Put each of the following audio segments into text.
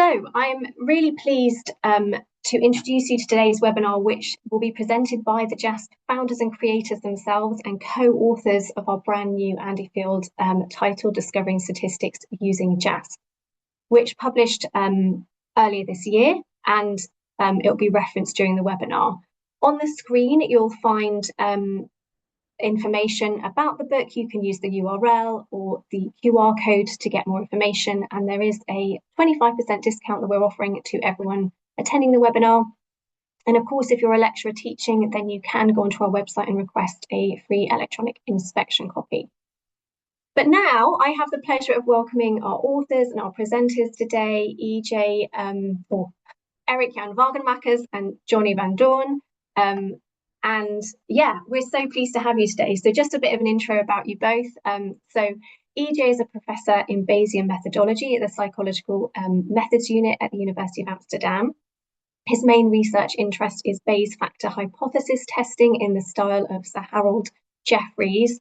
So I'm really pleased to introduce you to today's webinar, which will be presented by the JASP founders and creators themselves and co-authors of our brand new Andy Field titled Discovering Statistics Using JASP, which published earlier this year, and it'll be referenced during the webinar. On the screen, you'll find information about the book. You can use the URL or the QR code to get more information, and there is a 25% discount that we're offering to everyone attending the webinar. And of course, if you're a lecturer teaching, then you can go onto our website and request a free electronic inspection copy. But now I have the pleasure of welcoming our authors and our presenters today, Eric Jan Wagenmakers and Johnny van Doorn. And yeah, we're so pleased to have you today. So just a bit of an intro about you both. So EJ is a professor in Bayesian methodology at the Psychological Methods Unit at the University of Amsterdam. His main research interest is Bayes factor hypothesis testing in the style of Sir Harold Jeffreys.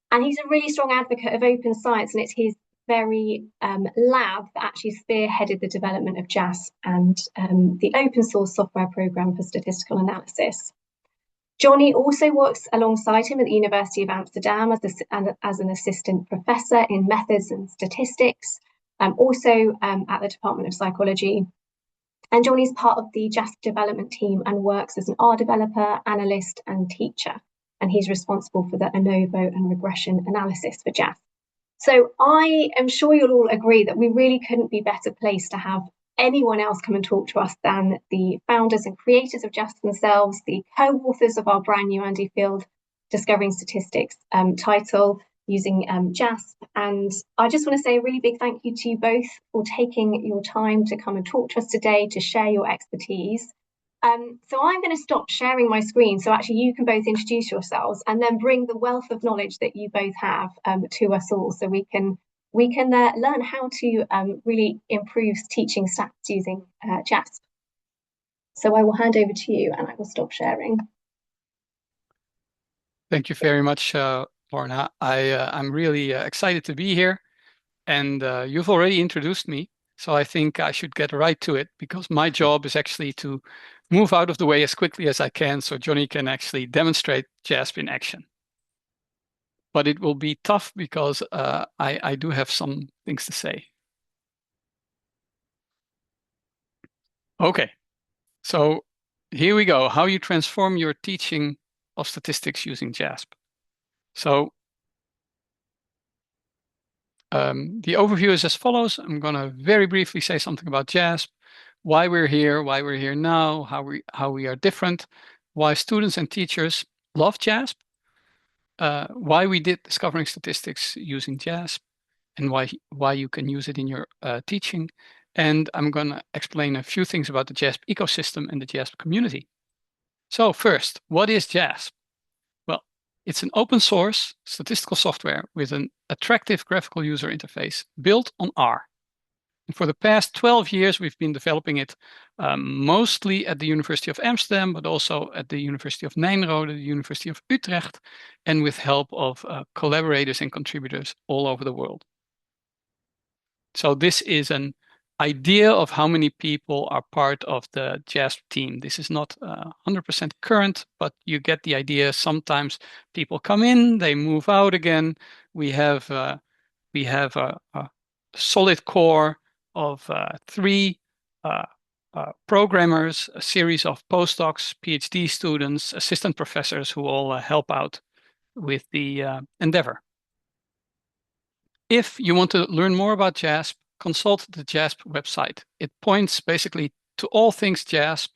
And he's a really strong advocate of open science, and it's his very lab that actually spearheaded the development of JASP and the open source software program for statistical analysis. Johnny also works alongside him at the University of Amsterdam as an assistant professor in methods and statistics, also at the Department of Psychology. And Johnny's part of the JASP development team and works as an R developer, analyst, and teacher. And he's responsible for the ANOVA and regression analysis for JASP. So I am sure you'll all agree that we really couldn't be better placed to have anyone else come and talk to us than the founders and creators of JASP themselves, the co-authors of our brand new Andy Field Discovering Statistics title using JASP. And I just want to say a really big thank you to you both for taking your time to come and talk to us today, to share your expertise. So I'm going to stop sharing my screen so actually you can both introduce yourselves and then bring the wealth of knowledge that you both have to us all, so we can learn how to really improve teaching stats using JASP. So I will hand over to you and I will stop sharing. Thank you very much, Lorna. I'm really excited to be here, and you've already introduced me, so I think I should get right to it, because my job is actually to move out of the way as quickly as I can so Johnny can actually demonstrate JASP in action. But it will be tough because I do have some things to say. Okay, so here we go. How you transform your teaching of statistics using JASP. So the overview is as follows. I'm going to very briefly say something about JASP, why we're here now, how we are different, why students and teachers love JASP, why we did Discovering Statistics Using JASP, and why you can use it in your teaching. And I'm going to explain a few things about the JASP ecosystem and the JASP community. So first, what is JASP? Well, it's an open source statistical software with an attractive graphical user interface built on R. And for the past 12 years, we've been developing it mostly at the University of Amsterdam, but also at the University of Nijmegen, the University of Utrecht, and with help of collaborators and contributors all over the world. So this is an idea of how many people are part of the JASP team. This is not 100% current, but you get the idea. Sometimes people come in, they move out again. We have a solid core of 3 programmers, a series of postdocs, PhD students, assistant professors who all help out with the endeavor. If you want to learn more about JASP, consult the JASP website. It points basically to all things JASP,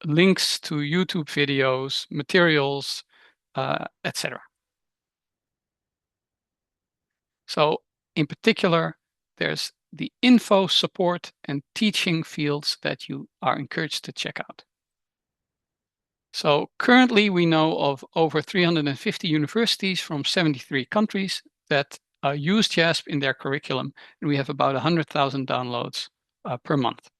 links to YouTube videos, materials, etc. So in particular, there's the info, support, and teaching fields that you are encouraged to check out. So currently we know of over 350 universities from 73 countries that use JASP in their curriculum, and we have about 100,000 downloads per month.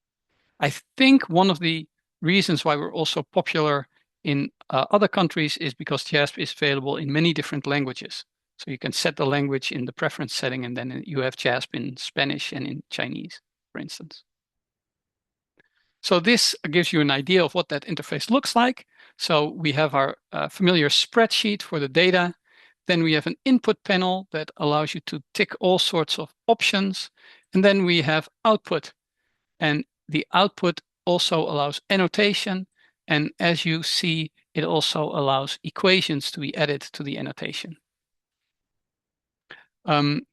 I think one of the reasons why we're also popular in other countries is because JASP is available in many different languages. So you can set the language in the preference setting, and then you have JASP in Spanish and in Chinese. for instance. So this gives you an idea of what that interface looks like. So we have our familiar spreadsheet for the data. Then we have an input panel that allows you to tick all sorts of options. And then we have output. And the output also allows annotation. And as you see, it also allows equations to be added to the annotation.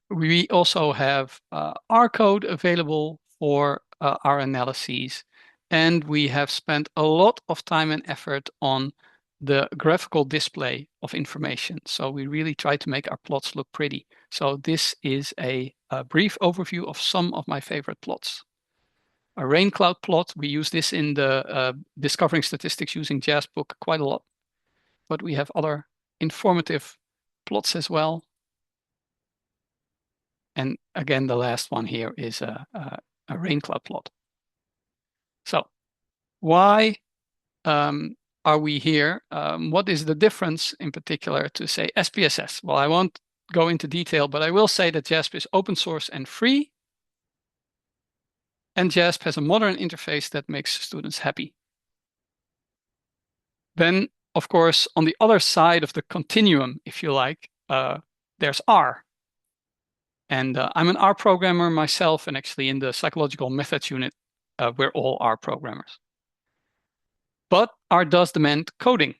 We also have R code available for our analyses. And we have spent a lot of time and effort on the graphical display of information. So we really try to make our plots look pretty. So this is a brief overview of some of my favorite plots. A rain cloud plot, we use this in the Discovering Statistics Using JASP book quite a lot. But we have other informative plots as well. And again, the last one here is a rain cloud plot. So why are we here? What is the difference in particular to say SPSS? Well, I won't go into detail, but I will say that JASP is open source and free. And JASP has a modern interface that makes students happy. Then, of course, on the other side of the continuum, if you like, there's R. And I'm an R programmer myself, and actually in the psychological methods unit, we're all R programmers. But R does demand coding.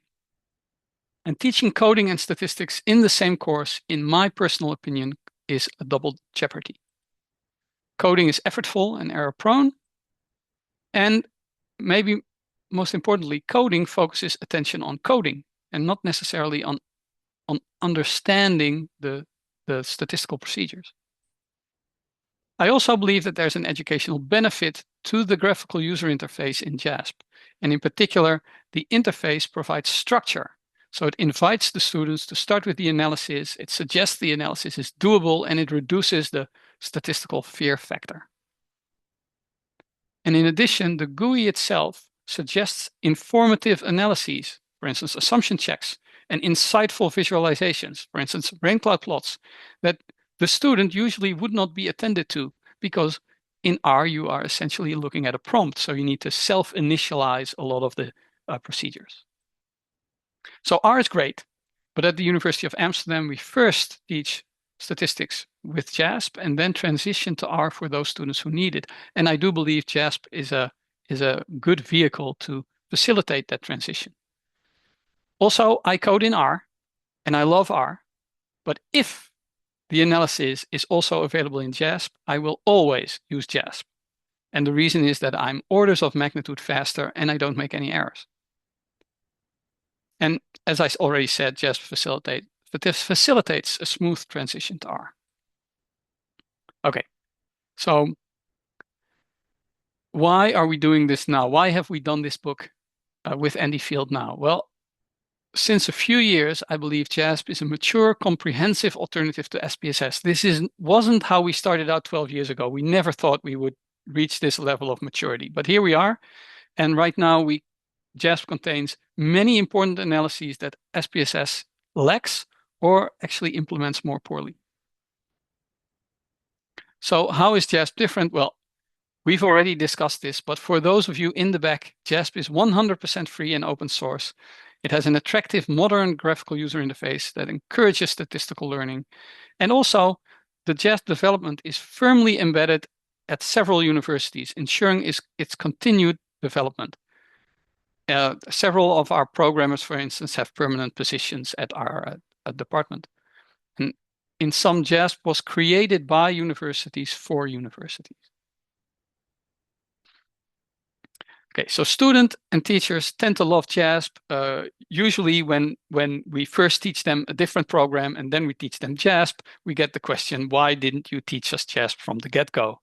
And teaching coding and statistics in the same course, in my personal opinion, is a double jeopardy. Coding is effortful and error-prone. And maybe most importantly, coding focuses attention on coding and not necessarily on understanding the statistical procedures. I also believe that there's an educational benefit to the graphical user interface in JASP. And in particular, the interface provides structure. So it invites the students to start with the analysis, it suggests the analysis is doable, and it reduces the statistical fear factor. And in addition, the GUI itself suggests informative analyses, for instance, assumption checks, and insightful visualizations, for instance, rain cloud plots, that the student usually would not be attended to, because in R you are essentially looking at a prompt, so you need to self-initialize a lot of the procedures. So R is great, but at the University of Amsterdam, we first teach statistics with JASP and then transition to R for those students who need it. And I do believe JASP is a good vehicle to facilitate that transition. Also, I code in R and I love R, but if the analysis is also available in JASP, I will always use JASP. And the reason is that I'm orders of magnitude faster and I don't make any errors. And as I already said, JASP facilitates a smooth transition to R. Okay, so why are we doing this now? Why have we done this book with Andy Field now? Well, since a few years, I believe JASP is a mature, comprehensive alternative to SPSS. This wasn't how we started out 12 years ago. We never thought we would reach this level of maturity, but here we are. And right now, JASP contains many important analyses that SPSS lacks or actually implements more poorly. So how is JASP different? Well, we've already discussed this, but for those of you in the back, JASP is 100% free and open source. It has an attractive, modern graphical user interface that encourages statistical learning. And also, the JASP development is firmly embedded at several universities, ensuring its continued development. Several of our programmers, for instance, have permanent positions at our department. And in some, JASP was created by universities for universities. Okay, so students and teachers tend to love JASP. Usually when we first teach them a different program and then we teach them JASP, we get the question, why didn't you teach us JASP from the get-go?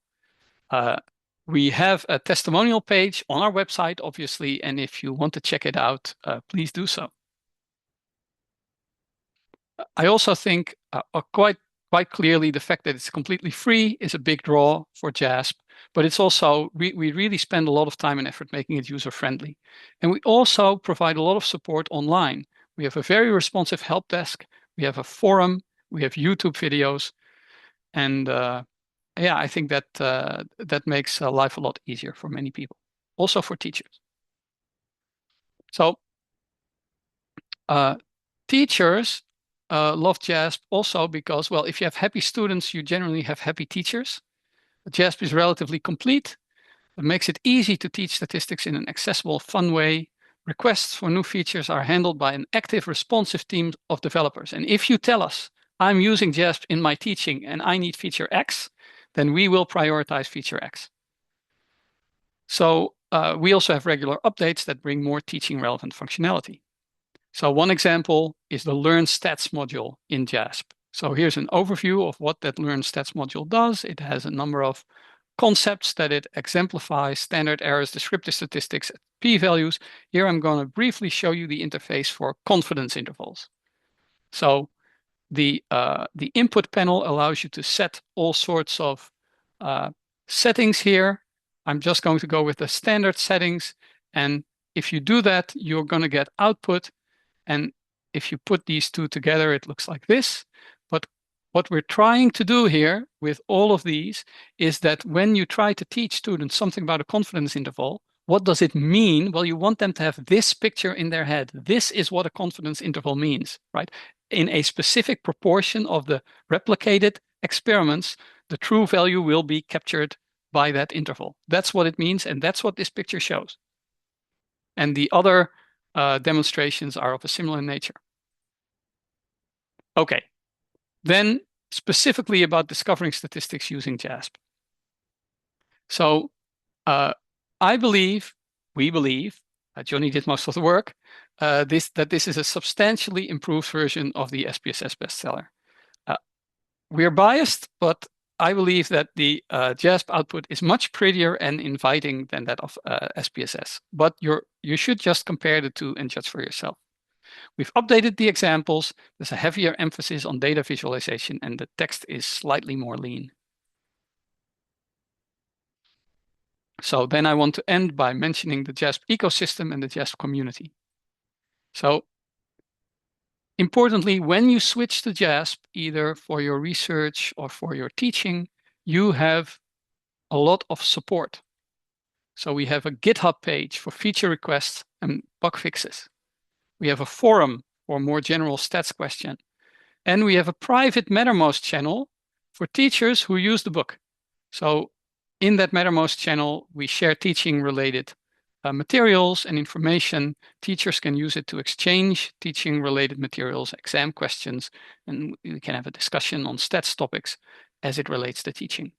We have a testimonial page on our website, obviously, and if you want to check it out, please do so. I also think quite clearly the fact that it's completely free is a big draw for JASP, but it's also, we really spend a lot of time and effort making it user-friendly. And we also provide a lot of support online. We have a very responsive help desk, we have a forum, we have YouTube videos, and yeah, I think that that makes life a lot easier for many people, also for teachers. So teachers love JASP also because, well, if you have happy students, you generally have happy teachers. JASP is relatively complete. It makes it easy to teach statistics in an accessible, fun way. Requests for new features are handled by an active, responsive team of developers. And if you tell us, I'm using JASP in my teaching and I need feature X, then we will prioritize feature X. So we also have regular updates that bring more teaching relevant functionality. So one example is the Learn Stats module in JASP. So here's an overview of what that Learn Stats module does. It has a number of concepts that it exemplifies: standard errors, descriptive statistics, p-values. Here I'm going to briefly show you the interface for confidence intervals. So the input panel allows you to set all sorts of settings here. I'm just going to go with the standard settings. And if you do that, you're going to get output. And if you put these two together, it looks like this. But what we're trying to do here with all of these is that when you try to teach students something about a confidence interval, what does it mean? Well, you want them to have this picture in their head. This is what a confidence interval means, right? In a specific proportion of the replicated experiments, the true value will be captured by that interval. That's what it means, and that's what this picture shows. And the other demonstrations are of a similar nature. Okay, then specifically about discovering statistics using JASP. So I believe, we believe, Johnny did most of the work, that this is a substantially improved version of the SPSS bestseller. We're biased, but I believe that the JASP output is much prettier and inviting than that of SPSS. But you should just compare the two and judge for yourself. We've updated the examples. There's a heavier emphasis on data visualization, and the text is slightly more lean. So then I want to end by mentioning the JASP ecosystem and the JASP community. So importantly, when you switch to JASP, either for your research or for your teaching, you have a lot of support. So we have a GitHub page for feature requests and bug fixes. We have a forum for more general stats questions. And we have a private Mattermost channel for teachers who use the book. So in that Mattermost channel, we share teaching related materials and information. Teachers can use it to exchange teaching related materials, exam questions, and we can have a discussion on stats topics as it relates to teaching.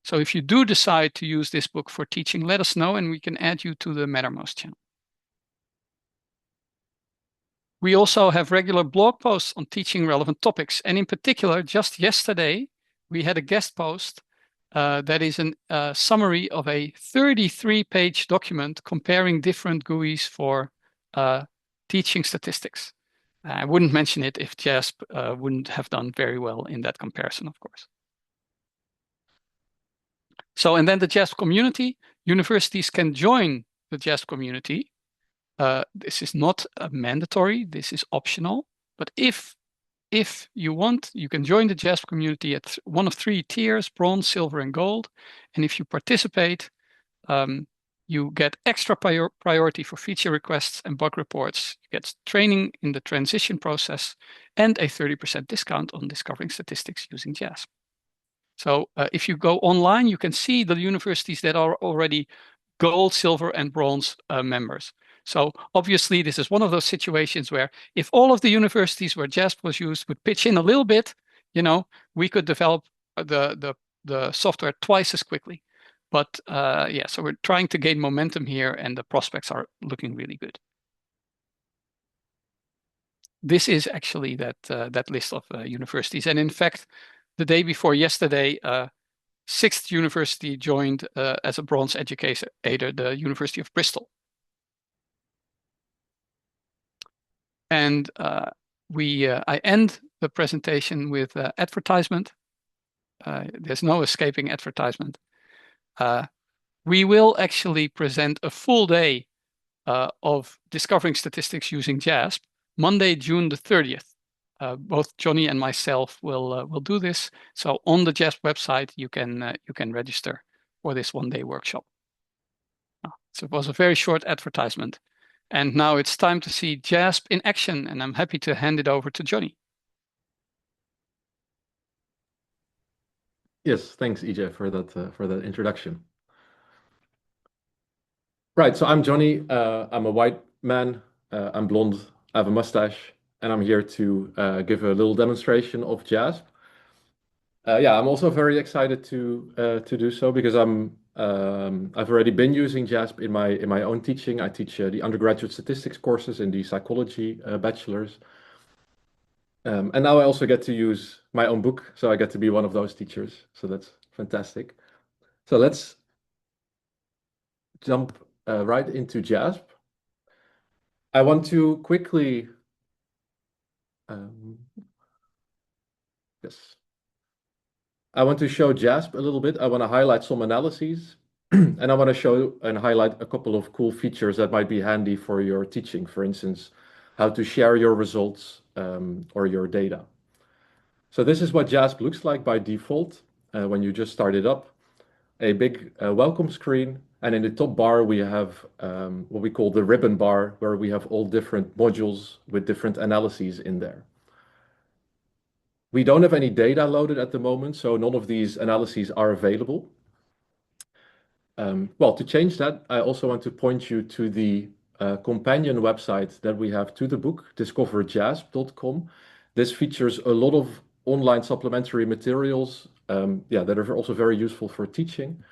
So if you do decide to use this book for teaching, let us know and we can add you to the Mattermost channel. We also have regular blog posts on teaching relevant topics. And in particular, just yesterday, we had a guest post that is a summary of a 33-page document comparing different GUIs for teaching statistics. I wouldn't mention it if JASP wouldn't have done very well in that comparison, of course. So, and then the JASP community, universities can join the JASP community. This is not mandatory, this is optional. But if you want, you can join the JASP community at one of three tiers: bronze, silver, and gold. And if you participate, you get extra priority for feature requests and bug reports. You get training in the transition process and a 30% discount on discovering statistics using JASP. So if you go online, you can see the universities that are already gold, silver, and bronze members. So obviously, this is one of those situations where if all of the universities where JASP was used would pitch in a little bit, you know, we could develop the software twice as quickly. But yeah, so we're trying to gain momentum here, and the prospects are looking really good. This is actually that list of universities, and in fact, the day before yesterday, sixth university joined as a bronze educator, the University of Bristol. And I end the presentation with advertisement. There's no escaping advertisement. We will actually present a full day of discovering statistics using JASP, Monday, June the 30th. both Johnny and myself will do this. So on the JASP website, you can register for this one-day workshop. So it was a very short advertisement. And now it's time to see JASP in action, and I'm happy to hand it over to Johnny. Yes, thanks, EJ, for that introduction. Right, so I'm Johnny. I'm a white man. I'm blonde. I have a mustache, and I'm here to give a little demonstration of JASP. Yeah, I'm also very excited to do so because I've already been using JASP in my own teaching. I teach the undergraduate statistics courses in the psychology bachelor's. And now I also get to use my own book, so I get to be one of those teachers. So that's fantastic. So let's jump right into JASP. I want to quickly, yes. I want to show JASP a little bit. I want to highlight some analyses, and I want to show and highlight a couple of cool features that might be handy for your teaching. For instance, how to share your results or your data. So this is what JASP looks like by default when you just start it up. A big welcome screen, and in the top bar we have what we call the ribbon bar, where we have all different modules with different analyses in there. We don't have any data loaded at the moment, so none of these analyses are available. Well, to change that, I also want to point you to the companion website that we have to the book, discoverjasp.com. This features a lot of online supplementary materials that are also very useful for teaching.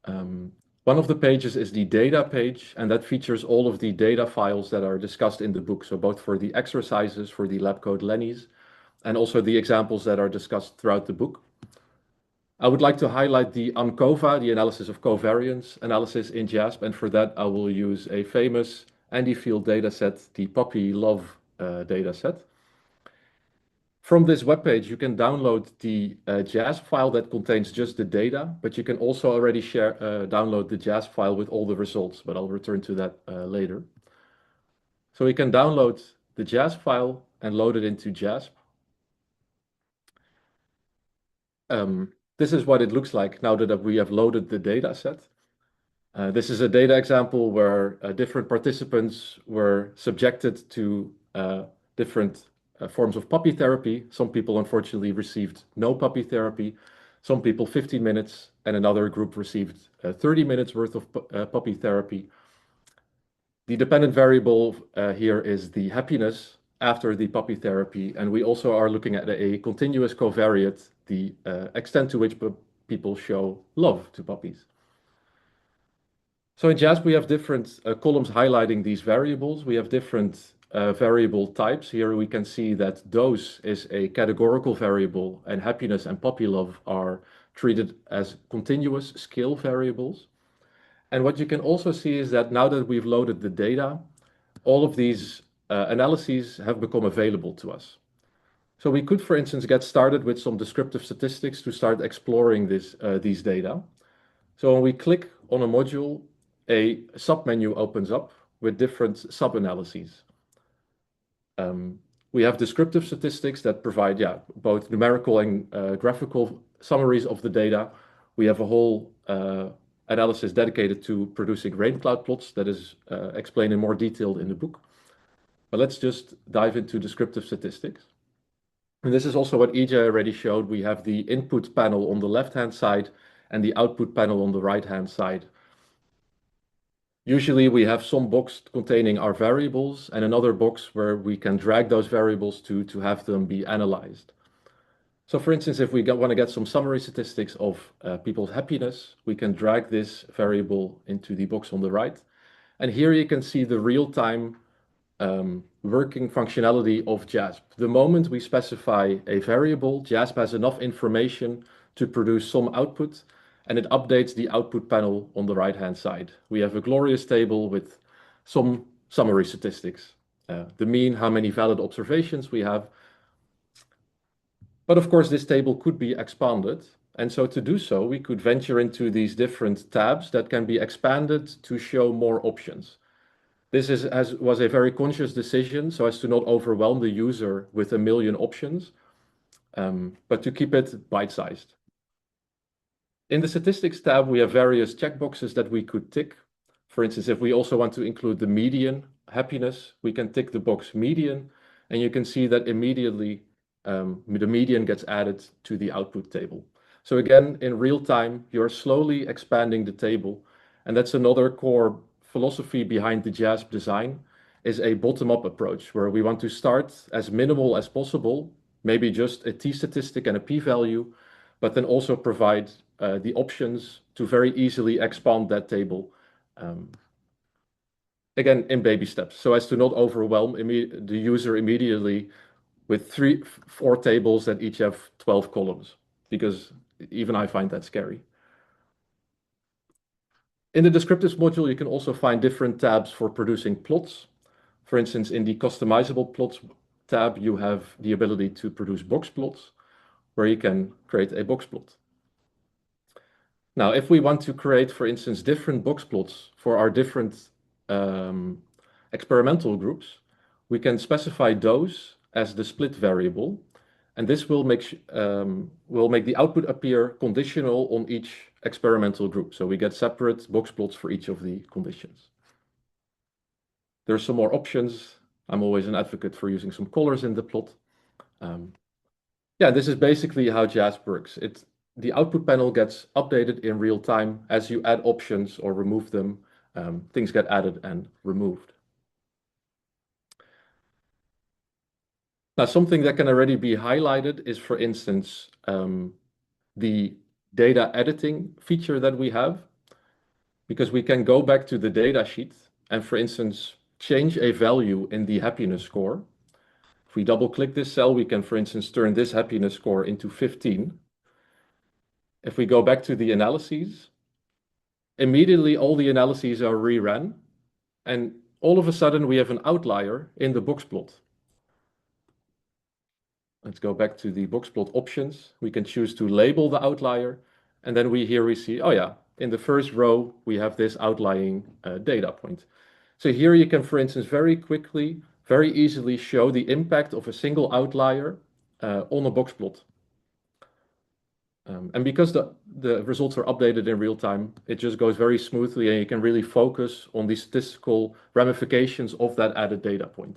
One of the pages is the data page, and that features all of the data files that are discussed in the book. So both for the exercises, for the lab code Lennies, and also the examples that are discussed throughout the book. I would like to highlight the ANCOVA, the analysis of covariance analysis in JASP, and for that I will use a famous Andy Field dataset, the puppy love dataset. From this webpage, you can download the JASP file that contains just the data, but you can also already download the JASP file with all the results, but I'll return to that later. So we can download the JASP file and load it into JASP. This is what it looks like now that we have loaded the data set. This is a data example where different participants were subjected to different forms of puppy therapy. Some people unfortunately received no puppy therapy, some people 15 minutes, and another group received 30 minutes worth of puppy therapy. The dependent variable here is the happiness after the puppy therapy, and we also are looking at a continuous covariate, the extent to which people show love to puppies. So in JASP, we have different columns highlighting these variables. We have different variable types. Here we can see that dose is a categorical variable, and happiness and puppy love are treated as continuous scale variables. And what you can also see is that now that we've loaded the data, all of these analyses have become available to us. So we could, for instance, get started with some descriptive statistics to start exploring these data. So when we click on a module, a submenu opens up with different sub-analyses. We have descriptive statistics that provide both numerical and graphical summaries of the data. We have a whole analysis dedicated to producing rain cloud plots that is explained in more detail in the book. But let's just dive into descriptive statistics. And this is also what EJ already showed. We have the input panel on the left-hand side and the output panel on the right-hand side. Usually we have some box containing our variables and another box where we can drag those variables to have them be analyzed. So for instance, if we want to get some summary statistics of people's happiness, we can drag this variable into the box on the right. And here you can see the real-time working functionality of JASP. The moment we specify a variable, JASP has enough information to produce some output, and it updates the output panel on the right-hand side. We have a glorious table with some summary statistics, the mean, how many valid observations we have. But of course, this table could be expanded. And so to do so, we could venture into these different tabs that can be expanded to show more options. This was a very conscious decision so as to not overwhelm the user with a million options, but to keep it bite-sized. In the statistics tab, we have various checkboxes that we could tick. For instance, if we also want to include the median happiness, we can tick the box median, and you can see that immediately the median gets added to the output table. So again, in real time, you're slowly expanding the table, and that's another core philosophy behind the JASP design, is a bottom-up approach, where we want to start as minimal as possible, maybe just a t-statistic and a p-value, but then also provide the options to very easily expand that table, again, in baby steps, so as to not overwhelm the user immediately with 4 tables that each have 12 columns, because even I find that scary. In the descriptives module, you can also find different tabs for producing plots. For instance, in the customizable plots tab, you have the ability to produce box plots, where you can create a box plot. Now, if we want to create, for instance, different box plots for our different experimental groups, we can specify those as the split variable, and this will make the output appear conditional on each experimental group. So we get separate box plots for each of the conditions. There are some more options. I'm always an advocate for using some colors in the plot. Yeah, this is basically how JASP works. The output panel gets updated in real time as you add options or remove them. Things get added and removed. Now, something that can already be highlighted is, for instance, the data editing feature that we have, because we can go back to the data sheet and, for instance, change a value in the happiness score. If we double-click this cell, we can, for instance, turn this happiness score into 15. If we go back to the analyses, immediately all the analyses are rerun, and all of a sudden we have an outlier in the box plot. Let's go back to the box plot options. We can choose to label the outlier, and then we see, oh yeah, in the first row, we have this outlying data point. So here you can, for instance, very quickly, very easily show the impact of a single outlier on a box plot. And because the results are updated in real time, it just goes very smoothly, and you can really focus on the statistical ramifications of that added data point.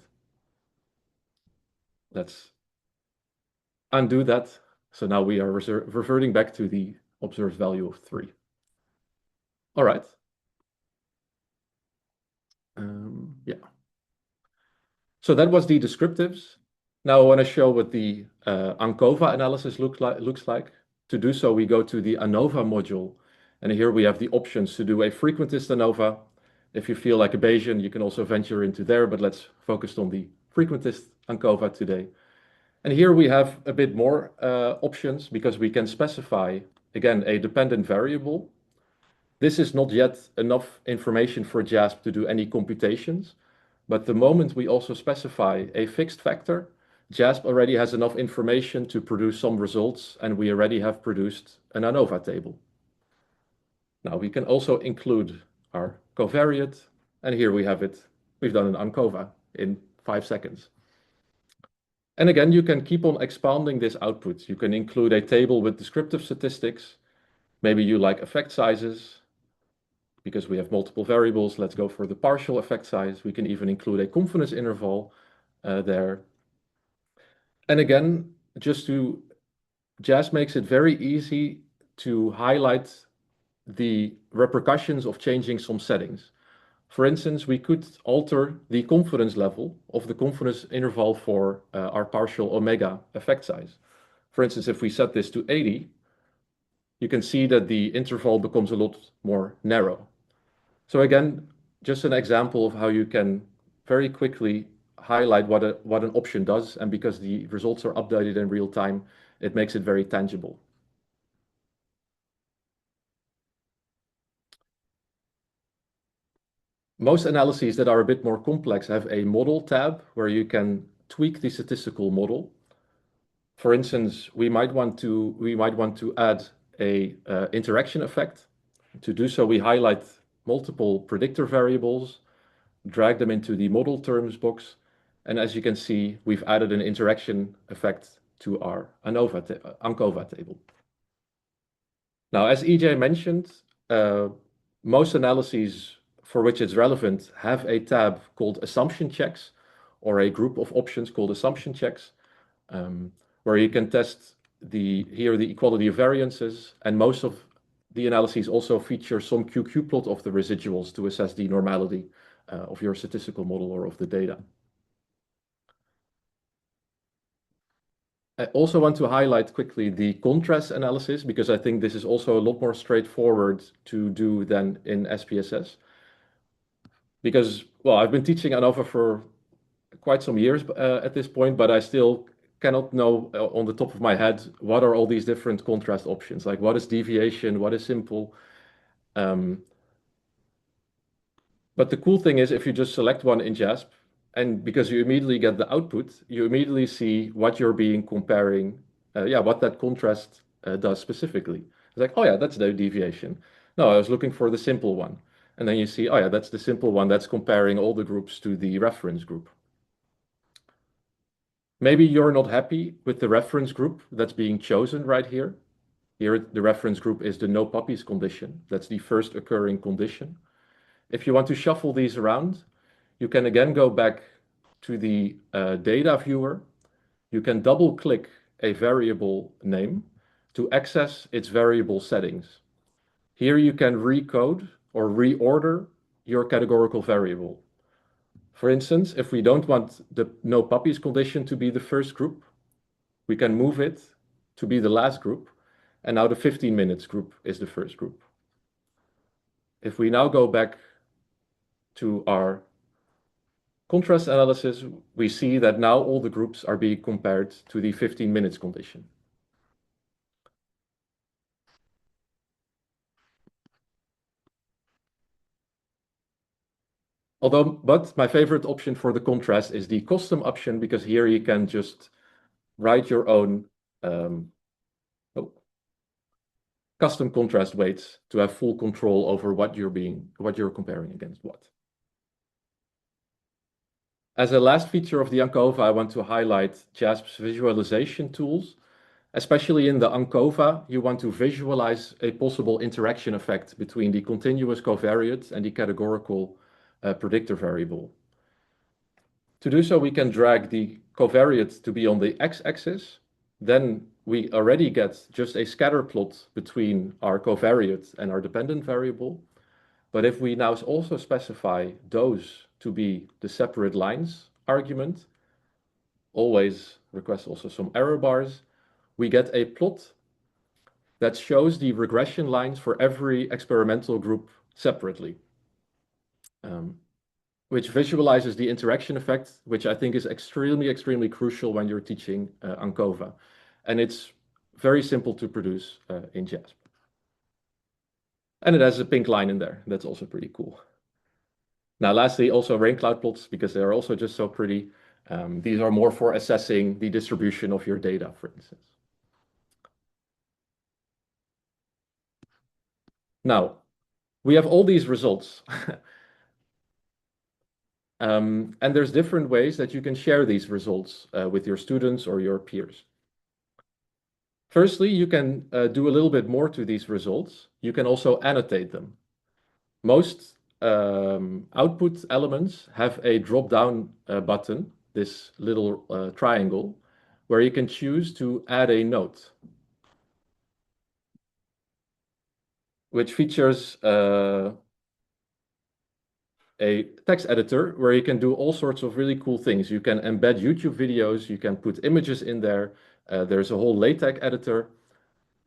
Let's undo that. So now we are reverting back to the observed value of 3. All right. Yeah. So that was the descriptives. Now I want to show what the ANCOVA analysis looks like. To do so, we go to the ANOVA module, and here we have the options to do a frequentist ANOVA. If you feel like a Bayesian, you can also venture into there, but let's focus on the frequentist ANCOVA today. And here we have a bit more options, because we can specify, again, a dependent variable. This is not yet enough information for JASP to do any computations, but the moment we also specify a fixed factor, JASP already has enough information to produce some results, and we already have produced an ANOVA table. Now we can also include our covariate, and here we have it. We've done an ANCOVA in 5 seconds. And again, you can keep on expanding this output. You can include a table with descriptive statistics. Maybe you like effect sizes. Because we have multiple variables, let's go for the partial effect size. We can even include a confidence interval there. And again, JASP makes it very easy to highlight the repercussions of changing some settings. For instance, we could alter the confidence level of the confidence interval for our partial omega effect size. For instance, if we set this to 80, you can see that the interval becomes a lot more narrow. So again, just an example of how you can very quickly highlight what an option does, and because the results are updated in real time, it makes it very tangible. Most analyses that are a bit more complex have a model tab where you can tweak the statistical model. For instance, we might want to add a interaction effect. To do so, we highlight multiple predictor variables. drag them into the model terms box. And as you can see, we've added an interaction effect to our ANCOVA table. Now, as EJ mentioned, most analyses for which it's relevant have a tab called assumption checks, or a group of options called assumption checks, where you can test the equality of variances, and most of the analyses also feature some QQ plot of the residuals to assess the normality of your statistical model or of the data. I also want to highlight quickly the contrast analysis, because I think this is also a lot more straightforward to do than in SPSS. Because, well, I've been teaching ANOVA for quite some years at this point, but I still cannot know on the top of my head what are all these different contrast options, like what is deviation, what is simple. But the cool thing is, if you just select one in JASP, and because you immediately get the output, you immediately see what you're being comparing, what that contrast does specifically. It's like, oh yeah, that's the deviation. No, I was looking for the simple one. And then you see, oh yeah, that's the simple one that's comparing all the groups to the reference group. Maybe you're not happy with the reference group that's being chosen right here. Here, the reference group is the no puppies condition. That's the first occurring condition. If you want to shuffle these around, you can again go back to the data viewer. You can double click a variable name to access its variable settings. Here you can recode or reorder your categorical variable. For instance, if we don't want the no puppies condition to be the first group, we can move it to be the last group. And now the 15 minutes group is the first group. If we now go back to our contrast analysis, we see that now all the groups are being compared to the 15 minutes condition. But my favorite option for the contrast is the custom option, because here you can just write your own custom contrast weights to have full control over what you're comparing against what. As a last feature of the ANCOVA, I want to highlight JASP's visualization tools. Especially in the ANCOVA, you want to visualize a possible interaction effect between the continuous covariate and the categorical predictor variable. To do so, we can drag the covariate to be on the x-axis. Then we already get just a scatter plot between our covariate and our dependent variable. But if we now also specify those to be the separate lines argument, always request also some error bars, we get a plot that shows the regression lines for every experimental group separately, which visualizes the interaction effect, which I think is extremely, extremely crucial when you're teaching ANCOVA. And it's very simple to produce in JASP. And it has a pink line in there. That's also pretty cool. Now, lastly, also rain cloud plots, because they're also just so pretty. These are more for assessing the distribution of your data, for instance. Now, we have all these results. And there's different ways that you can share these results with your students or your peers. Firstly, you can do a little bit more to these results. You can also annotate them. Most output elements have a drop-down button, this little triangle, where you can choose to add a note, which features a text editor where you can do all sorts of really cool things. You can embed YouTube videos, you can put images in there. There's a whole LaTeX editor,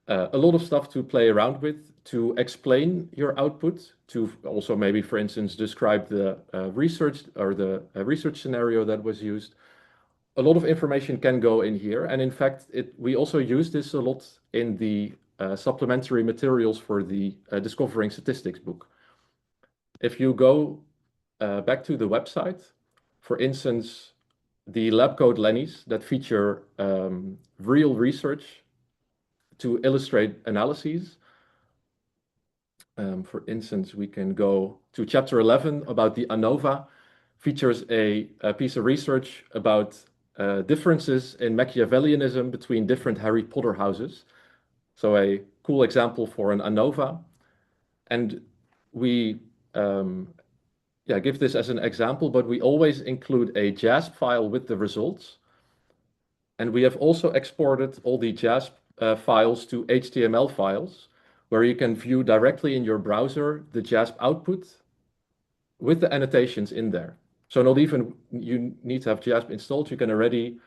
a lot of stuff to play around with, to explain your output, to also maybe, for instance, describe the research or the research scenario that was used. A lot of information can go in here. And in fact, we also use this a lot in the supplementary materials for the Discovering Statistics book. If you go back to the website, for instance, the lab code Lennies that feature real research to illustrate analyses. For instance, we can go to chapter 11 about the ANOVA. features a piece of research about differences in Machiavellianism between different Harry Potter houses. So a cool example for an ANOVA. And we give this as an example, but we always include a JASP file with the results. And we have also exported all the JASP files to HTML files, where you can view directly in your browser the JASP output with the annotations in there. So not even you need to have JASP installed, you can already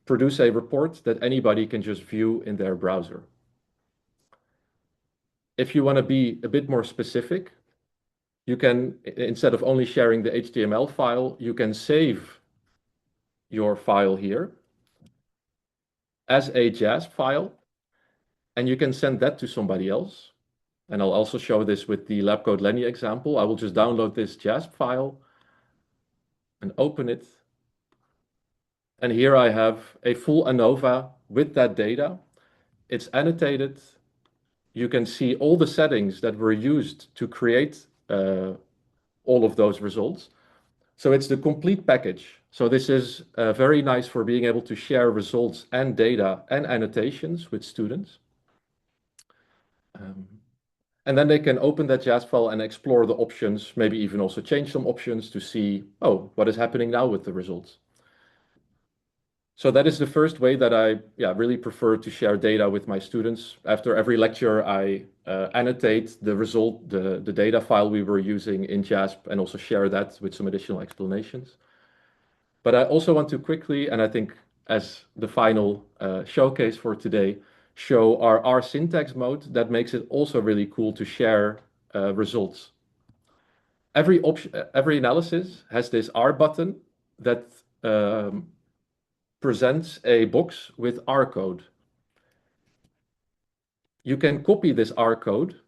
produce a report that anybody can just view in their browser. If you want to be a bit more specific, you can, instead of only sharing the HTML file, you can save your file here as a JASP file, and you can send that to somebody else. And I'll also show this with the LabCode Lenny example. I will just download this JASP file and open it. And here I have a full ANOVA with that data. It's annotated. You can see all the settings that were used to create all of those results. So it's the complete package. So this is very nice for being able to share results and data and annotations with students. And then they can open that JASP file and explore the options, maybe even also change some options to see, oh, what is happening now with the results. So that is the first way that I really prefer to share data with my students. After every lecture, I annotate the result, the data file we were using in JASP, and also share that with some additional explanations. But I also want to quickly, and I think as the final showcase for today, show our R syntax mode that makes it also really cool to share results. Every analysis has this R button that presents a box with R code. You can copy this R code,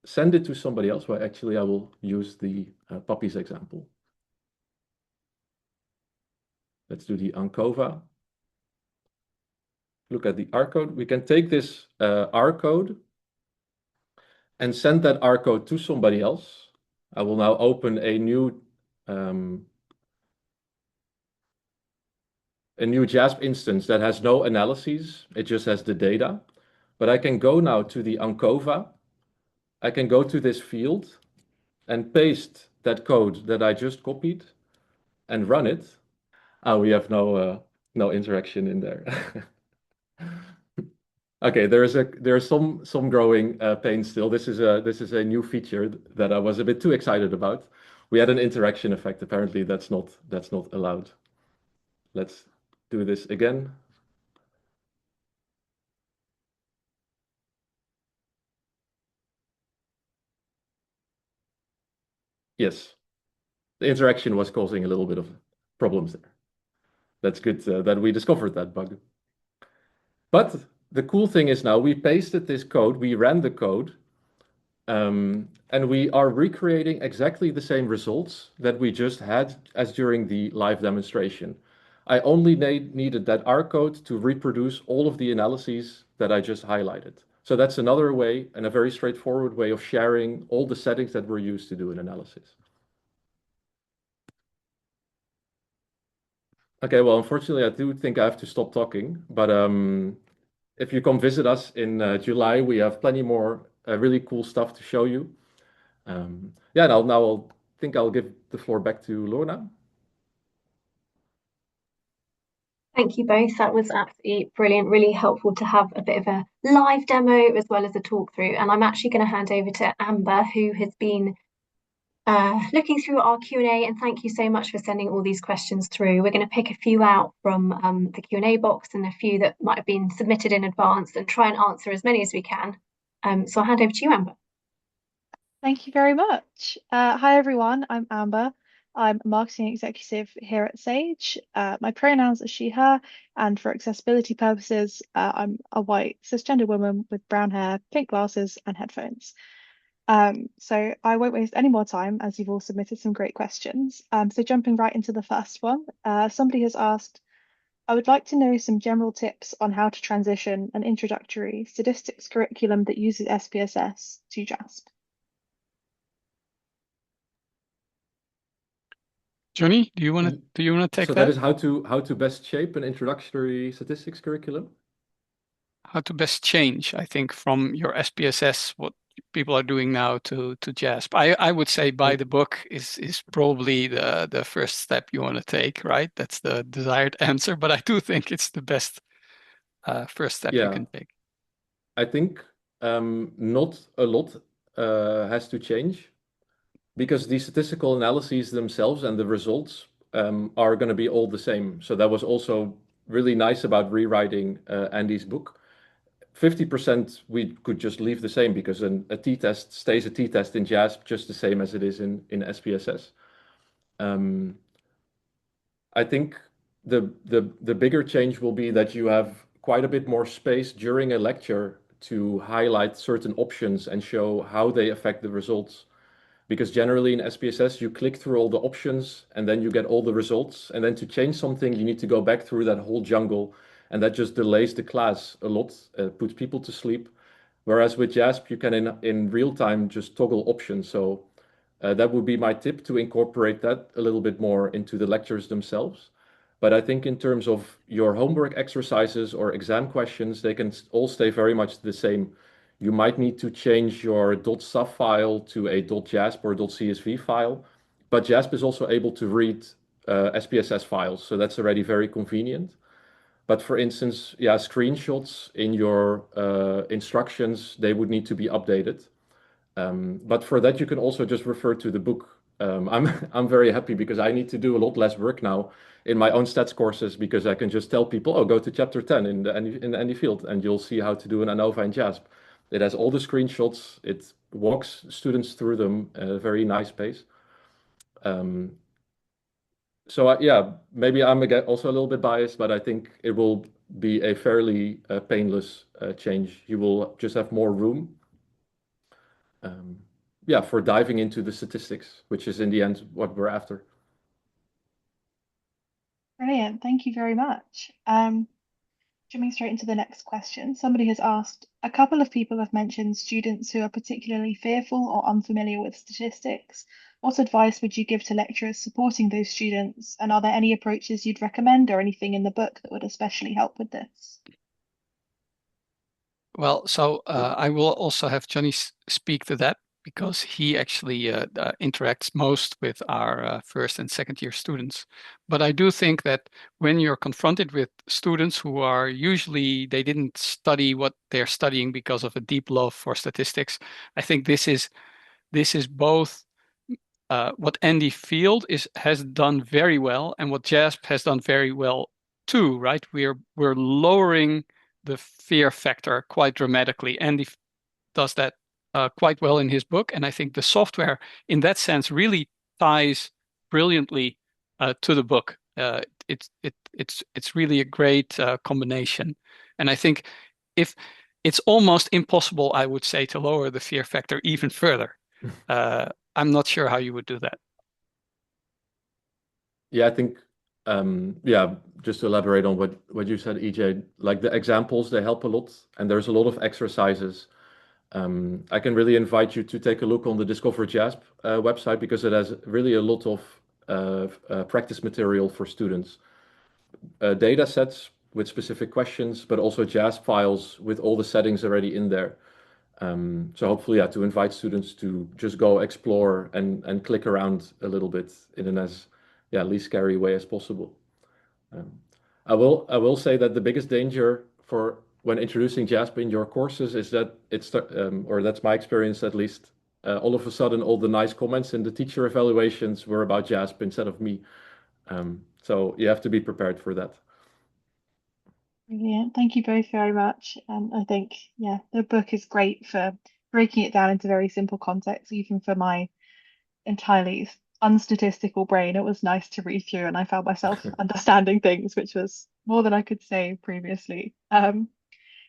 send it to somebody else. Well, actually, I will use the puppies example. Let's do the ANCOVA. Look at the R code. We can take this R code and send that R code to somebody else. I will now open a new JASP instance that has no analyses. It just has the data. But I can go now to the ANCOVA. I can go to this field and paste that code that I just copied and run it. Oh, we have no interaction in there. Okay, there's some growing pain still. This is a new feature that I was a bit too excited about. We had an interaction effect. Apparently, that's not allowed. Let's do this again. Yes, the interaction was causing a little bit of problems there. That's good that we discovered that bug. But the cool thing is now we pasted this code, we ran the code, and we are recreating exactly the same results that we just had as during the live demonstration. I only needed that R code to reproduce all of the analyses that I just highlighted. So that's another way, and a very straightforward way of sharing all the settings that were used to do an analysis. Okay, well, unfortunately, I do think I have to stop talking, but if you come visit us in July, we have plenty more really cool stuff to show you. Yeah, and I'll think I'll give the floor back to Lorna. Thank you both. That was absolutely brilliant, really helpful to have a bit of a live demo as well as a talk through. And I'm actually going to hand over to Amber, who has been looking through our Q&A, and thank you so much for sending all these questions through. We're going to pick a few out from the Q&A box and a few that might have been submitted in advance and try and answer as many as we can. So I'll hand over to you, Amber. Thank you very much. Hi, everyone. I'm Amber. I'm a marketing executive here at Sage. My pronouns are she, her, and for accessibility purposes, I'm a white cisgender woman with brown hair, pink glasses, and headphones. So I won't waste any more time as you've all submitted some great questions. So jumping right into the first one, somebody has asked, I would like to know some general tips on how to transition an introductory statistics curriculum that uses SPSS to JASP. Johnny, do you want to take So that is how to best shape an introductory statistics curriculum? How to best change, I think, from your SPSS, what people are doing now to JASP. I would say buy the book is probably the first step you want to take, right? That's the desired answer, but I do think it's the best first step you can take. I think not a lot has to change, because the statistical analyses themselves and the results are going to be all the same. So that was also really nice about rewriting Andy's book. 50% we could just leave the same, because a t-test stays a t-test in JASP just the same as it is in SPSS. I think the bigger change will be that you have quite a bit more space during a lecture to highlight certain options and show how they affect the results. Because generally in SPSS, you click through all the options and then you get all the results. And then to change something, you need to go back through that whole jungle. And that just delays the class a lot, puts people to sleep. Whereas with JASP, you can in real time just toggle options. So that would be my tip, to incorporate that a little bit more into the lectures themselves. But I think in terms of your homework exercises or exam questions, they can all stay very much the same. You might need to change your .saf file to a .jasp or .csv file, but JASP is also able to read SPSS files, so that's already very convenient. But for instance, yeah, screenshots in your instructions, they would need to be updated. But for that, you can also just refer to the book. I'm very happy because I need to do a lot less work now in my own stats courses, because I can just tell people, oh, go to chapter 10 in the field, and you'll see how to do an ANOVA in JASP. It has all the screenshots. It walks students through them at a very nice pace. So yeah, maybe I'm also a little bit biased, but I think it will be a fairly painless change. You will just have more room, yeah, for diving into the statistics, which is in the end what we're after. Brilliant. Thank you very much. Jumping straight into the next question, somebody has asked, a couple of people have mentioned students who are particularly fearful or unfamiliar with statistics. What advice would you give to lecturers supporting those students? And are there any approaches you'd recommend or anything in the book that would especially help with this? Well, so I will also have Johnny speak to that, because he actually interacts most with our first and second year students. But I do think that when you're confronted with students who are usually, they didn't study what they're studying because of a deep love for statistics, I think this is both what Andy Field has done very well, and what JASP has done very well too, right? We're lowering the fear factor quite dramatically. Andy does that quite well in his book, and I think the software, in that sense, really ties brilliantly to the book. It's really a great combination, and I think if it's almost impossible, I would say, to lower the fear factor even further. I'm not sure how you would do that. Yeah, I think, yeah, just to elaborate on what you said, EJ, like the examples, they help a lot, and there's a lot of exercises. I can really invite you to take a look on the Discover JASP website, because it has really a lot of practice material for students. Data sets with specific questions, but also JASP files with all the settings already in there. So hopefully, yeah, to invite students to just go explore and click around a little bit in an as least scary way as possible. I will say that the biggest danger for when introducing JASP in your courses is that or that's my experience at least, all of a sudden all the nice comments in the teacher evaluations were about JASP instead of me. So you have to be prepared for that. Brilliant. Thank you both very much. I think, yeah, the book is great for breaking it down into very simple context, even for my entirely unstatistical brain. It was nice to read through, and I found myself understanding things, which was more than I could say previously.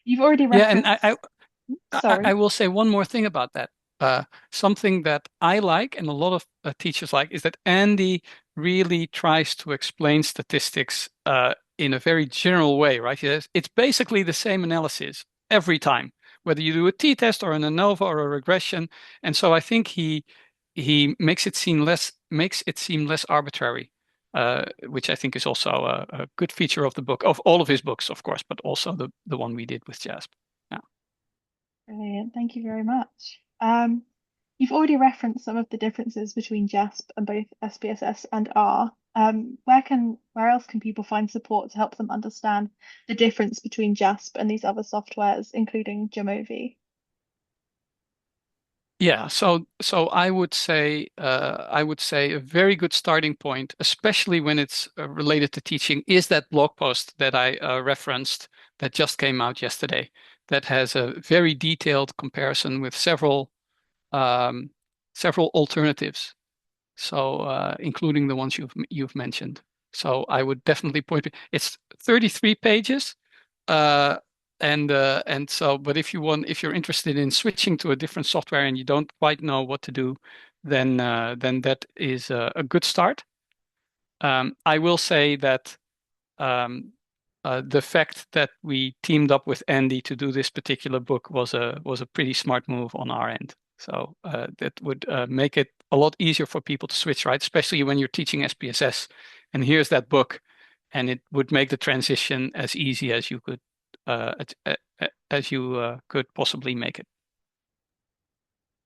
You've already referenced. Yeah, and Sorry. I will say one more thing about that. Something that I like and a lot of teachers like is that Andy really tries to explain statistics in a very general way, right? It's basically the same analysis every time, whether you do a t-test or an ANOVA or a regression. And so I think he makes it seem less arbitrary. which I think is also a good feature of the book, of all of his books, of course, but also the one we did with JASP. Yeah. Brilliant. Thank you very much. You've already referenced some of the differences between JASP and both SPSS and R. Where else can people find support to help them understand the difference between JASP and these other softwares, including Jamovi? Yeah, so I would say a very good starting point, especially when it's related to teaching, is that blog post that I referenced that just came out yesterday. That has a very detailed comparison with several alternatives. So including the ones you've mentioned. So I would definitely point. It's 33 pages. And so, but if you're interested in switching to a different software and you don't quite know what to do, then that is a good start. I will say that the fact that we teamed up with Andy to do this particular book was a pretty smart move on our end. So that would make it a lot easier for people to switch, right? Especially when you're teaching SPSS, and here's that book, and it would make the transition as easy as you could could possibly make it.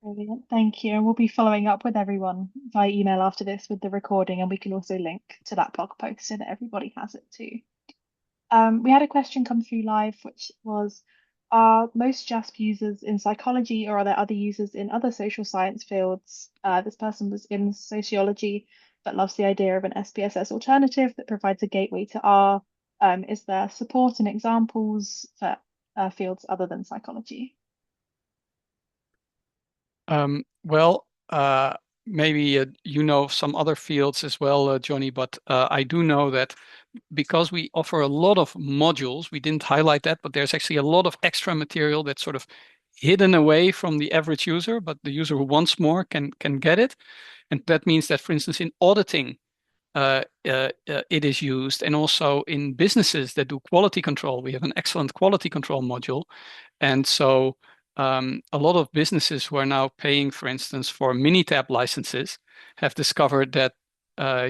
Brilliant. Thank you. And we'll be following up with everyone via email after this with the recording, and we can also link to that blog post so that everybody has it too. We had a question come through live, which was, are most JASP users in psychology, or are there other users in other social science fields? This person was in sociology, but loves the idea of an SPSS alternative that provides a gateway to R. Is there support and examples for fields other than psychology? Well, maybe you know some other fields as well, Johnny, but I do know that because we offer a lot of modules, we didn't highlight that, but there's actually a lot of extra material that's sort of hidden away from the average user, but the user who wants more can get it. And that means that, for instance, in auditing, it is used, and also in businesses that do quality control, we have an excellent quality control module. And so a lot of businesses who are now paying, for instance, for Minitab licenses have discovered that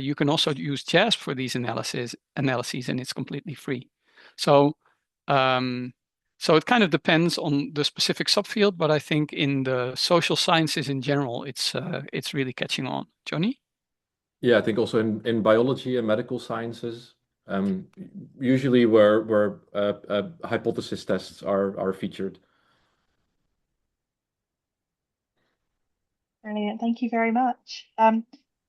you can also use JASP for these analyses, and it's completely free. So it kind of depends on the specific subfield, but I think in the social sciences in general, it's really catching on. Johnny? Yeah, I think also in biology and medical sciences, usually where hypothesis tests are featured. Brilliant. Thank you very much.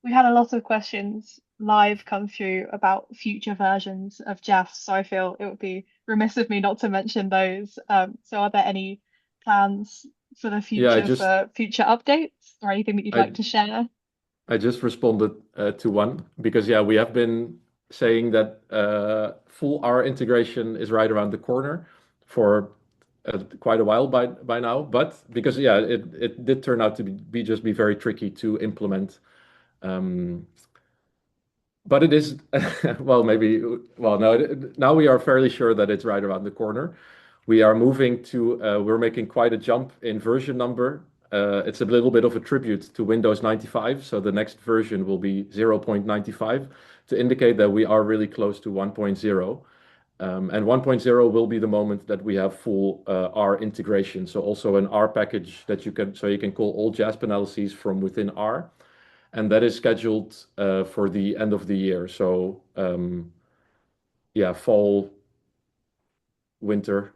We had a lot of questions live come through about future versions of JASP, so I feel it would be remiss of me not to mention those. So are there any plans for the future for future updates or anything that you'd like to share? I just responded to one because, yeah, we have been saying that full R integration is right around the corner for quite a while by now, but because, yeah, it did turn out to be very tricky to implement. But it is, well, now we are fairly sure that it's right around the corner. We are moving to, we're making quite a jump in version number. It's a little bit of a tribute to Windows 95. So the next version will be 0.95 to indicate that we are really close to 1.0. And 1.0 will be the moment that we have full R integration. So also an R package that you can call all JASP analyses from within R. And that is scheduled for the end of the year. So yeah, fall, winter.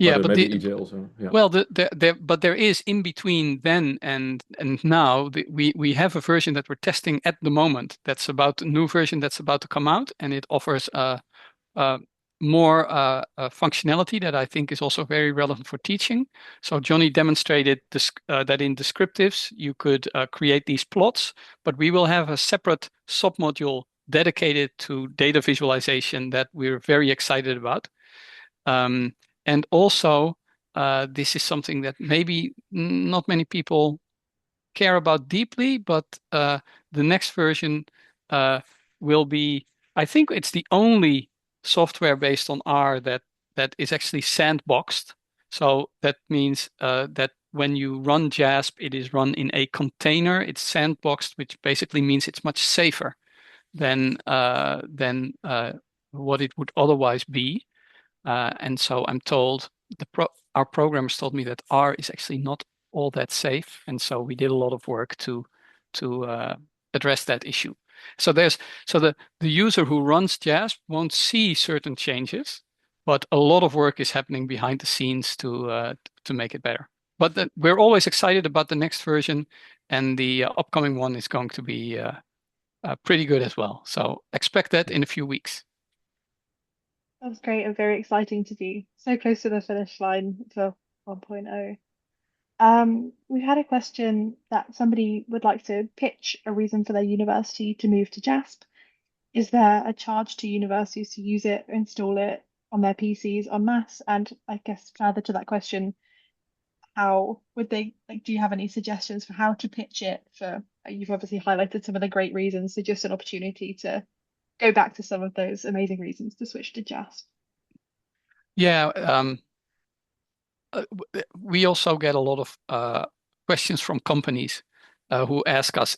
Yeah, but maybe EJ also. Yeah. Well, but there is in between then and now. We have a version that we're testing at the moment. That's about a new version that's about to come out, and it offers more functionality that I think is also very relevant for teaching. So Johnny demonstrated this, that in descriptives you could create these plots, but we will have a separate submodule dedicated to data visualization that we're very excited about. And also, this is something that maybe not many people care about deeply, but the next version will be, I think it's the only software based on R that is actually sandboxed. So that means that when you run JASP, it is run in a container. It's sandboxed, which basically means it's much safer. than what it would otherwise be. And so I'm told our programmers told me that R is actually not all that safe, and so we did a lot of work to address that issue. So the user who runs JASP won't see certain changes, but a lot of work is happening behind the scenes to make it better. But we're always excited about the next version, and the upcoming one is going to be pretty good as well. So expect that in a few weeks. That's great and very exciting to be so close to the finish line for 1.0. We've had a question that somebody would like to pitch a reason for their university to move to JASP. Is there a charge to universities to use it, install it on their PCs en masse? And I guess further to that question, how would they, like, do you have any suggestions for how to pitch it? You've obviously highlighted some of the great reasons, so just an opportunity to go back to some of those amazing reasons to switch to JASP. Yeah, we also get a lot of questions from companies who ask us,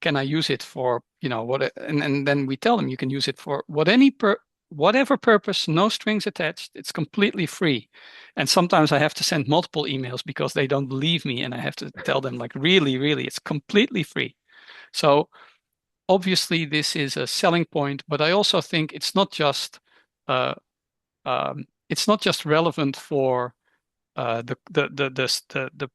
can I use it for, what, and then we tell them you can use it for whatever purpose, no strings attached. It's completely free. And sometimes I have to send multiple emails because they don't believe me, and I have to tell them, like, really, it's completely free. So obviously this is a selling point, but I also think it's not just relevant for the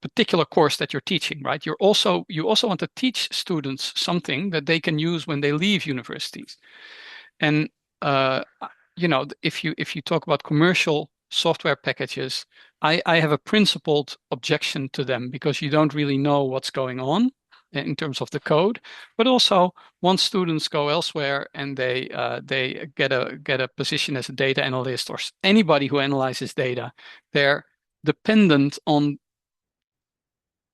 particular course that you're teaching, right? You also want to teach students something that they can use when they leave universities. And if you talk about commercial software packages, I have a principled objection to them because you don't really know what's going on in terms of the code. But also, once students go elsewhere and they get a position as a data analyst or anybody who analyzes data, they're dependent on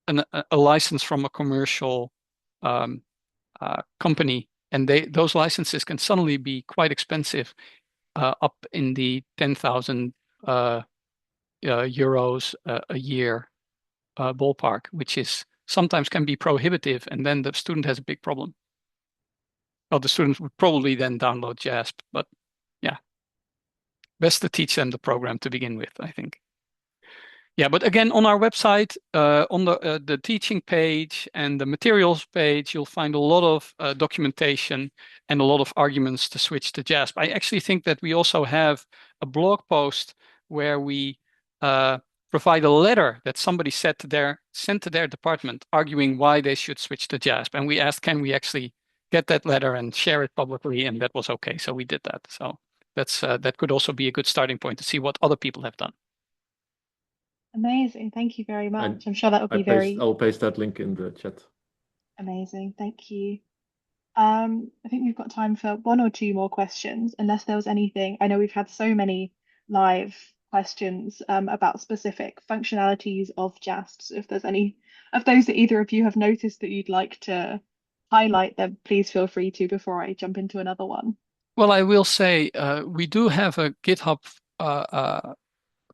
a license from a commercial company, and those licenses can suddenly be quite expensive, up in the 10,000 euros a year ballpark, which is sometimes can be prohibitive, and then the student has a big problem. Well, the students would probably then download JASP, but yeah, best to teach them the program to begin with, I think. Yeah, but again, on our website, on the teaching page and the materials page, you'll find a lot of documentation and a lot of arguments to switch to JASP. I actually think that we also have a blog post where we provide a letter that somebody sent to their department arguing why they should switch to JASP. And we asked, can we actually get that letter and share it publicly? And that was okay. So we did that. So that could also be a good starting point to see what other people have done. Amazing. Thank you very much. And I'm sure that will be I'll paste that link in the chat. Amazing. Thank you. I think we've got time for one or two more questions, unless there was anything. I know we've had so many live questions about specific functionalities of JASP. So if there's any of those that either of you have noticed that you'd like to highlight, then please feel free to before I jump into another one. Well, I will say we do have a GitHub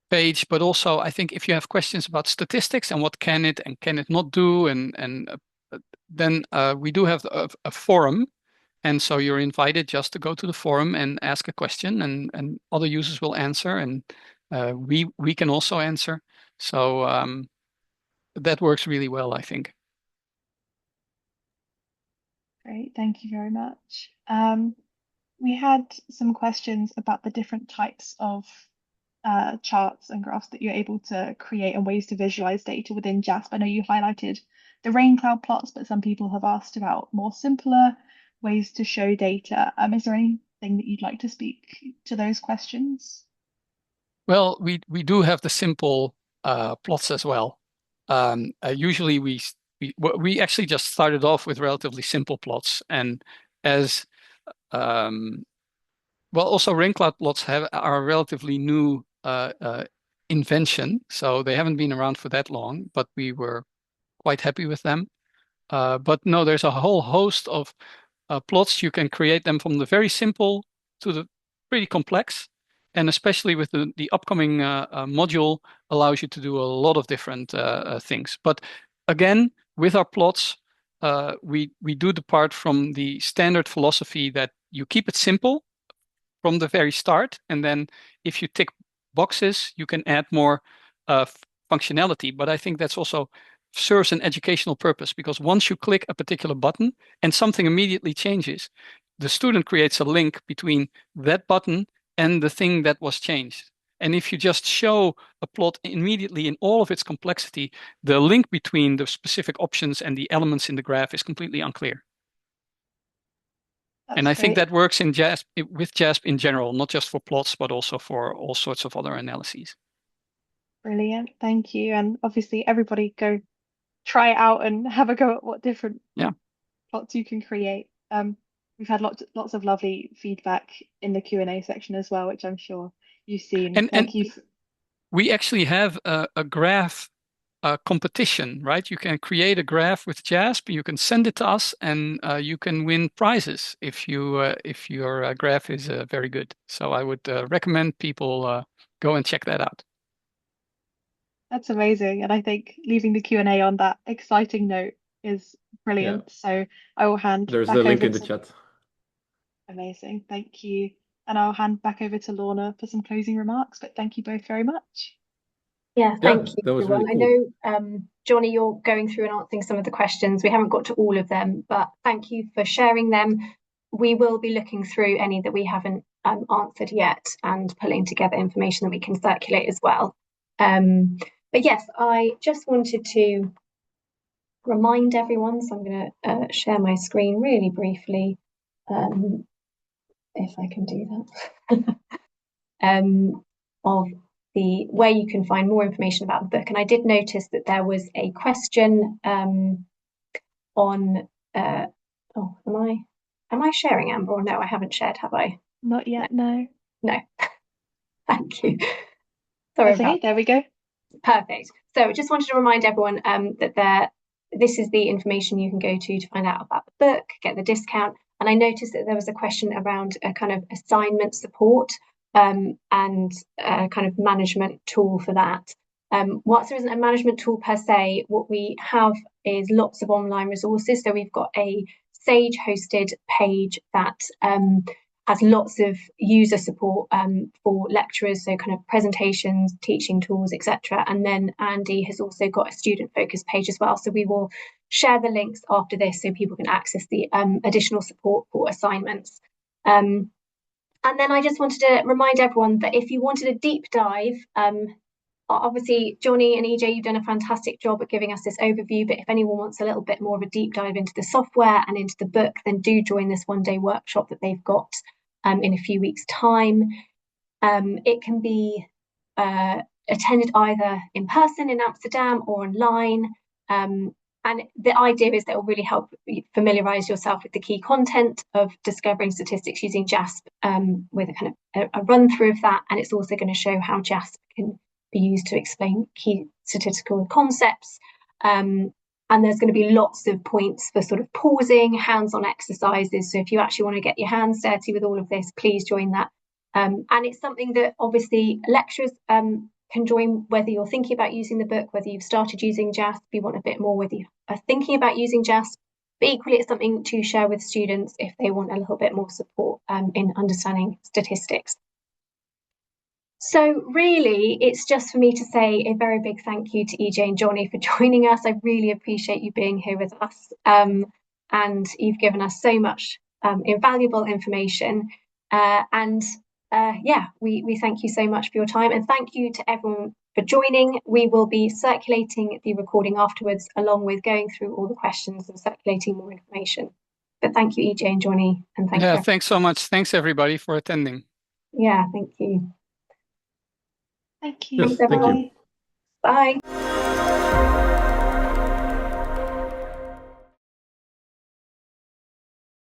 page, but also I think if you have questions about statistics and what can it and can it not do, then we do have a forum, and so you're invited just to go to the forum and ask a question, and other users will answer, and we can also answer. So that works really well, I think. Great, thank you very much. We had some questions about the different types of charts and graphs that you're able to create and ways to visualize data within JASP. I know you highlighted the rain cloud plots, but some people have asked about more simpler ways to show data. Is there anything that you'd like to speak to those questions? Well, we do have the simple plots as well. Usually we actually just started off with relatively simple plots, and as well, also rain cloud plots are a relatively new invention, so they haven't been around for that long, but we were quite happy with them. But no, there's a whole host of plots. You can create them from the very simple to the pretty complex, and especially with the upcoming module allows you to do a lot of different things. But again, with our plots, we do depart from the standard philosophy that you keep it simple from the very start, and then if you tick boxes, you can add more functionality. But I think that's also serves an educational purpose, because once you click a particular button and something immediately changes, the student creates a link between that button and the thing that was changed. And if you just show a plot immediately in all of its complexity, the link between the specific options and the elements in the graph is completely unclear. That's And I think great. that works in JASP, with JASP in general, not just for plots, but also for all sorts of other analyses. Brilliant. Thank you. And obviously, everybody go try it out and have a go at what different plots you can create. We've had lots of lovely feedback in the Q&A section as well, which I'm sure you've seen. Thank you. We actually have a graph competition, right? You can create a graph with JASP, you can send it to us, and you can win prizes if your graph is very good. So I would recommend people go and check that out. That's amazing. And I think leaving the Q&A on that exciting note is brilliant. Yeah. So I will hand There's back the link over in the to... chat. Amazing. Thank you. And I'll hand back over to Lorna for some closing remarks, but thank you both very much. Yeah, thank you, that was everyone. really cool. I know, Johnny, you're going through and answering some of the questions. We haven't got to all of them, but thank you for sharing them. We will be looking through any that we haven't answered yet and pulling together information that we can circulate as well. But yes, I just wanted to remind everyone, so I'm going to share my screen really briefly, if I can do that, of the where you can find more information about the book. And I did notice that there was a question on oh, am I sharing, Amber, or no, I haven't shared, have I? Not yet, no. No. Thank you. Sorry That's okay, there we go. Perfect. So just wanted to remind everyone that this is the information you can go to find out about the book, get the discount. And I noticed that there was a question around a kind of assignment support and a kind of management tool for that. Whilst there isn't a management tool per se, what we have is lots of online resources. So we've got a Sage hosted page that has lots of user support for lecturers, so kind of presentations, teaching tools, etc. And then Andy has also got a student focused page as well. So we will share the links after this so people can access the additional support for assignments. And then I just wanted to remind everyone that if you wanted a deep dive, obviously Johnny and EJ, you've done a fantastic job at giving us this overview, but if anyone wants a little bit more of a deep dive into the software and into the book, then do join this one-day workshop that they've got in a few weeks' time. It can be attended either in person in Amsterdam or online. And the idea is that it will really help familiarise yourself with the key content of Discovering Statistics Using JASP with a kind of a run through of that. And it's also going to show how JASP can be used to explain key statistical concepts. And there's going to be lots of points for sort of pausing, hands-on exercises. So if you actually want to get your hands dirty with all of this, please join that. And it's something that obviously lecturers can join, whether you're thinking about using the book, whether you've started using JASP, you want a bit more, whether you are thinking about using JASP. But equally, it's something to share with students if they want a little bit more support in understanding statistics. So really, it's just for me to say a very big thank you to EJ and Johnny for joining us. I really appreciate you being here with us. And you've given us so much invaluable information. Yeah, we thank you so much for your time. And thank you to everyone for joining. We will be circulating the recording afterwards, along with going through all the questions and circulating more information. But thank you, EJ and Johnny. And thank you. Yeah, thanks so much. Thanks, everybody, for attending. Yeah, thank you. Thank you. Yes, thank you. Bye.